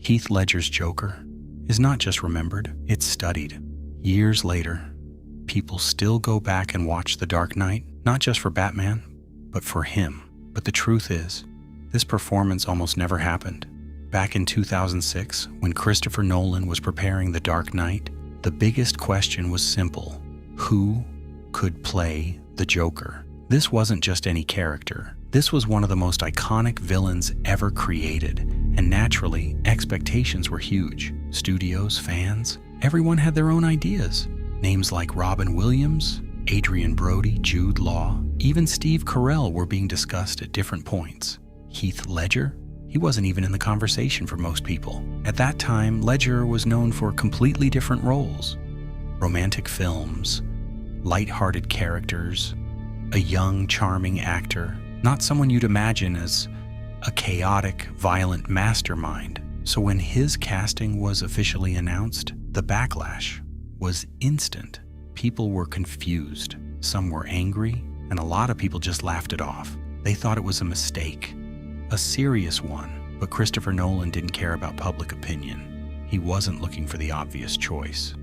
Heath Ledger's Joker is not just remembered, it's studied. Years later, people still go back and watch The Dark Knight, not just for Batman, but for him. But the truth is, this performance almost never happened. Back in 2006, when Christopher Nolan was preparing The Dark Knight, the biggest question was simple: who could play the Joker? This wasn't just any character. This was one of the most iconic villains ever created, and naturally, expectations were huge. Studios, fans, everyone had their own ideas. Names like Robin Williams, Adrian Brody, Jude Law, even Steve Carell were being discussed at different points. Heath Ledger? He wasn't even in the conversation for most people. At that time, Ledger was known for completely different roles: romantic films, light-hearted characters, a young, charming actor, not someone you'd imagine as a chaotic, violent mastermind. So when his casting was officially announced, the backlash was instant. People were confused, some were angry, and a lot of people just laughed it off. They thought it was a mistake, a serious one, but Christopher Nolan didn't care about public opinion. He wasn't looking for the obvious choice.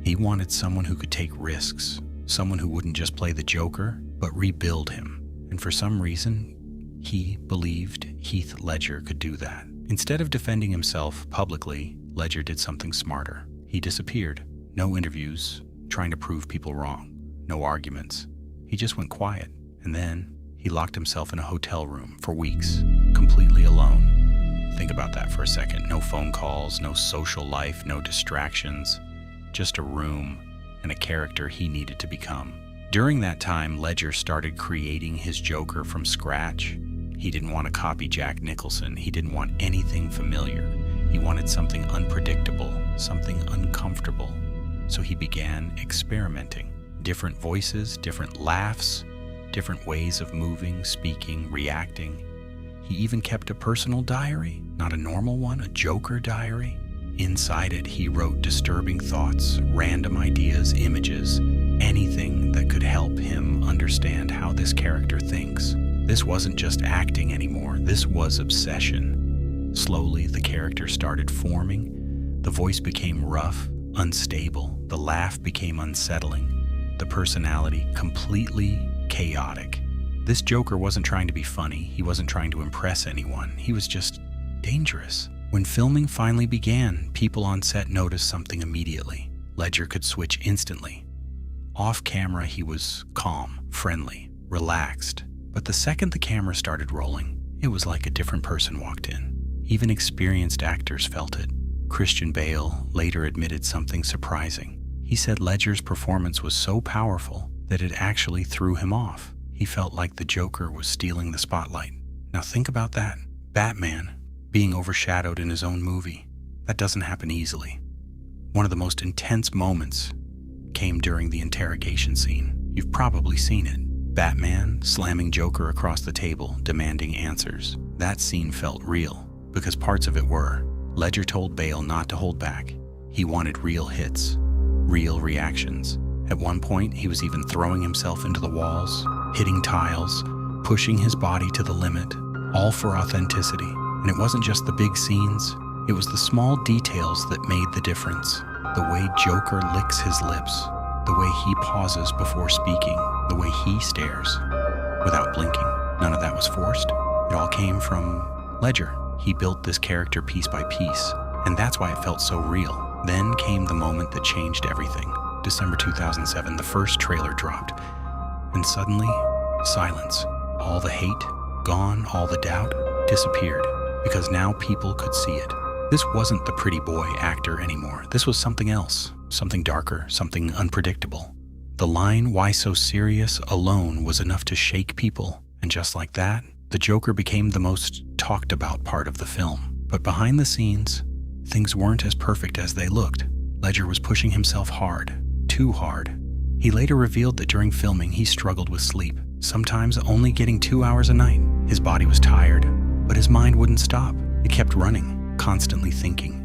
He wanted someone who could take risks, someone who wouldn't just play the Joker, but rebuild him. And for some reason, he believed Heath Ledger could do that. Instead of defending himself publicly, Ledger did something smarter. He disappeared. No interviews, trying to prove people wrong. No arguments. He just went quiet. And then he locked himself in a hotel room for weeks, completely alone. Think about that for a second. No phone calls, no social life, no distractions. Just a room and a character he needed to become. During that time, Ledger started creating his Joker from scratch. He didn't want to copy Jack Nicholson. He didn't want anything familiar. He wanted something unpredictable, something uncomfortable. So he began experimenting. Different voices, different laughs, different ways of moving, speaking, reacting. He even kept a personal diary, not a normal one, a Joker diary. Inside it, he wrote disturbing thoughts, random ideas, images, anything that could help him understand how this character thinks. This wasn't just acting anymore, this was obsession. Slowly, the character started forming. The voice became rough, unstable. The laugh became unsettling. The personality completely chaotic. This Joker wasn't trying to be funny. He wasn't trying to impress anyone. He was just dangerous. When filming finally began, people on set noticed something immediately. Ledger could switch instantly. Off camera, he was calm, friendly, relaxed. But the second the camera started rolling, it was like a different person walked in. Even experienced actors felt it. Christian Bale later admitted something surprising. He said Ledger's performance was so powerful that it actually threw him off. He felt like the Joker was stealing the spotlight. Now think about that. Batman being overshadowed in his own movie. That doesn't happen easily. One of the most intense moments came during the interrogation scene. You've probably seen it. Batman slamming Joker across the table, demanding answers. That scene felt real, because parts of it were. Ledger told Bale not to hold back. He wanted real hits, real reactions. At one point, he was even throwing himself into the walls, hitting tiles, pushing his body to the limit, all for authenticity. And it wasn't just the big scenes, it was the small details that made the difference. The way Joker licks his lips, the way he pauses before speaking, the way he stares without blinking. None of that was forced. It all came from Ledger. He built this character piece by piece, and that's why it felt so real. Then came the moment that changed everything. December 2007, the first trailer dropped, and suddenly, silence. All the hate, gone, all the doubt, disappeared. Because now people could see it. This wasn't the pretty boy actor anymore. This was something else, something darker, something unpredictable. The line, "Why so serious?" alone was enough to shake people. And just like that, the Joker became the most talked about part of the film. But behind the scenes, things weren't as perfect as they looked. Ledger was pushing himself hard, too hard. He later revealed that during filming, he struggled with sleep, sometimes only getting 2 hours a night. His body was tired, but his mind wouldn't stop. It kept running, constantly thinking,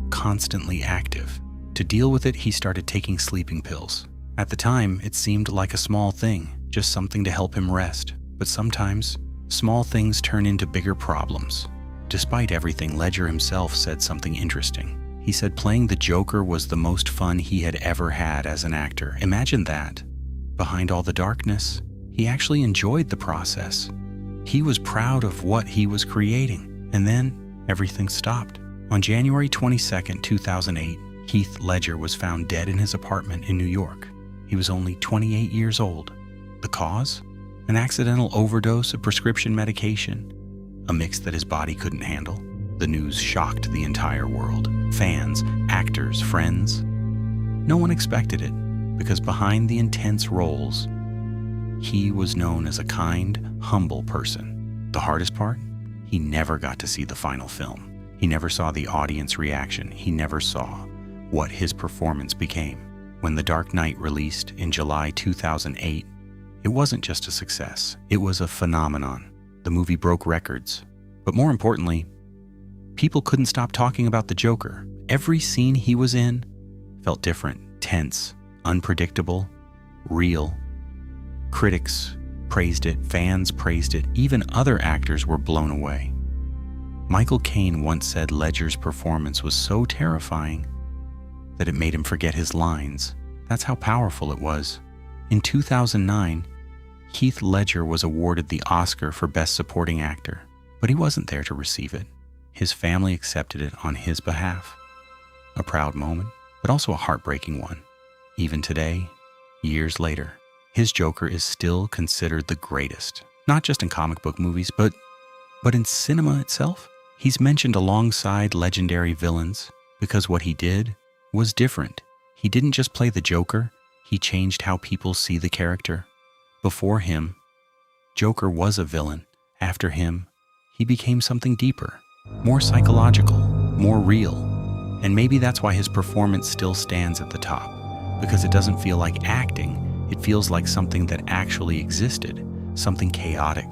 constantly active. To deal with it, he started taking sleeping pills. At the time, it seemed like a small thing, just something to help him rest. But sometimes, small things turn into bigger problems. Despite everything, Ledger himself said something interesting. He said playing the Joker was the most fun he had ever had as an actor. Imagine that. Behind all the darkness, he actually enjoyed the process. He was proud of what he was creating. And then everything stopped. On January 22, 2008, Heath Ledger was found dead in his apartment in New York. He was only 28 years old. The cause? An accidental overdose of prescription medication, a mix that his body couldn't handle. The news shocked the entire world. Fans, actors, friends. No one expected it, because behind the intense roles, he was known as a kind, humble person. The hardest part? He never got to see the final film. He never saw the audience reaction. He never saw what his performance became. When The Dark Knight released in July 2008, it wasn't just a success. It was a phenomenon. The movie broke records. But more importantly, people couldn't stop talking about the Joker. Every scene he was in felt different, tense, unpredictable, real. Critics praised it, fans praised it, even other actors were blown away. Michael Caine once said Ledger's performance was so terrifying that it made him forget his lines. That's how powerful it was. In 2009, Heath Ledger was awarded the Oscar for Best Supporting Actor, but he wasn't there to receive it. His family accepted it on his behalf. A proud moment, but also a heartbreaking one. Even today, years later, his Joker is still considered the greatest, not just in comic book movies, but in cinema itself. He's mentioned alongside legendary villains because what he did was different. He didn't just play the Joker, he changed how people see the character. Before him, Joker was a villain. After him, he became something deeper, more psychological, more real. And maybe that's why his performance still stands at the top, because it doesn't feel like acting, it feels like something that actually existed, something chaotic,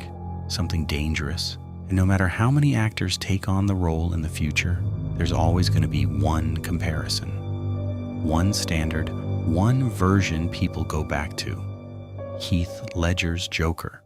something dangerous. And no matter how many actors take on the role in the future, there's always going to be one comparison, one standard, one version people go back to. Heath Ledger's Joker.